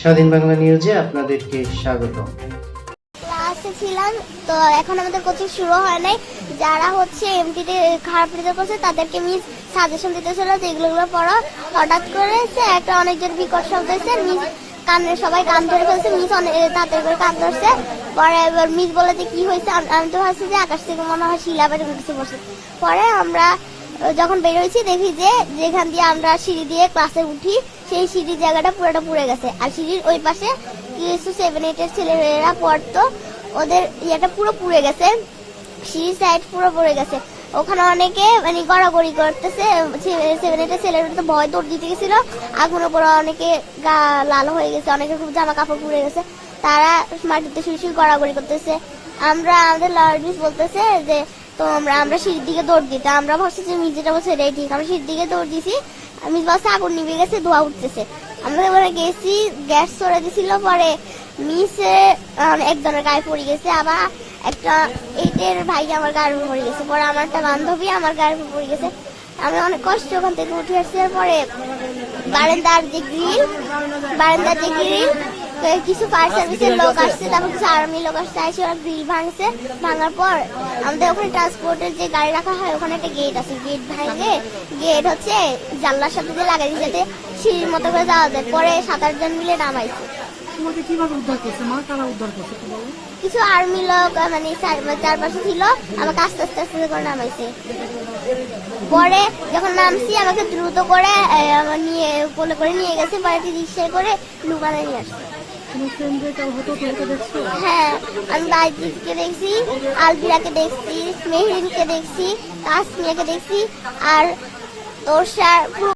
স্বাধীন বাংলা নিউজে আপনাদেরকে স্বাগত। ক্লাসে ছিলাম তো এখন আমাদের কোচিং শুরু হয় নাই। যারা হচ্ছে এমটিতে খারাপ রেজাল্ট করছে তাদেরকে মিস সাজেশন দিতেছিল যে এগুলো পড়ো। হঠাৎ করে একটা অনেকজন বিকট শব্দ হয়েছে, মিস কানে সবাই কান ধরে ফেলছে, মিস অনেক তাড়াতাড়ি করে কান ধরছে। পরে এবার মিস বলে যে কি হয়েছে, আমি তো ভাবছি যে আকাশ থেকে মনে হয় শিলা বের কিছু পড়ছে। পরে আমরা যখন বেরোইছি দেখি যে যেখান দিয়ে আমরা সিঁড়ি দিয়ে ক্লাসে উঠি সেই সিঁড়ির জায়গাটা পুরোটা পুড়ে গেছে। আর সিঁড়ির ওই পাশে কিছু 7-8 ছেলেমেয়েরা পড়তো, ওদের ইয়েটা পুরো পুড়ে গেছে, সিঁড়ির সাইড পুরো পুড়ে গেছে। ওখানে অনেকে মানে গড়াগড়ি করতেছে, 7-8 ছেলেরা তো ভয় দৌড় দিতে গেছিল। আগুনের উপর অনেকে গা লাল হয়ে গেছে, অনেকের খুব জামা কাপড় পুড়ে গেছে, তারা মাটিতে শুয়ে শুয়ে গড়াগড়ি করতেছে। আমাদের লরিস বলতেছে যে তো আমরা সিঁড়ির দিকে দৌড় দিতে, আমরা ভাবছি যে মিস যেটা বলছে এটাই ঠিক। আমরা সিঁড়ির দিকে দৌড় দিছি, মিস বলছে আগুন নিভে গেছে, ধোয়া উঠতেছে। আমরা এবারে গেছি, গ্যাস সরে দিছিল। পরে মিসে একজনের গায়ে পড়ে গেছে, আবার একটা 8-এর ভাই আমার গায়ের উপর পড়ে গেছে। পরে আমার একটা বান্ধবী আমার গায়ের উপর পড়ে গেছে। আমি অনেক কষ্ট ওখান থেকে উঠে আসছি। পরে বারান্দার যে গ্রিল কিছু ফায়ার সার্ভিসের লোক আসছে, তারপর কিছু আর্মি লোক আসছে, এসে ওরা গ্রিল ভাঙছে। ভাঙার পর আমাদের ওখানে ট্রান্সপোর্টের যে গাড়ি রাখা হয় ওখানে একটা গেট আছে, গেট ভাঙে গেট হচ্ছে জানলার সাথে দিয়ে লাগাই যাতে সিঁড়ির মতো করে যাওয়া যায়। পরে 7-8 জন মিলে নামাইছে। কিছু আর্মি লোক মানে চারপাশে ছিল, আমাকে আস্তে আস্তে আস্তে করে নামাইছে। পরে যখন নামছি আমাকে দ্রুত করে নিয়ে কোলে করে নিয়ে গেছে, বাড়িতে রিক্সায় করে লুকানে নিয়ে আসছে। হ্যাঁ, আমি বাইজিকে দেখছি, আলবিরাকে দেখছি, মেহরিনকে দেখছি, তাসমিয়াকে দেখছি, আর তোর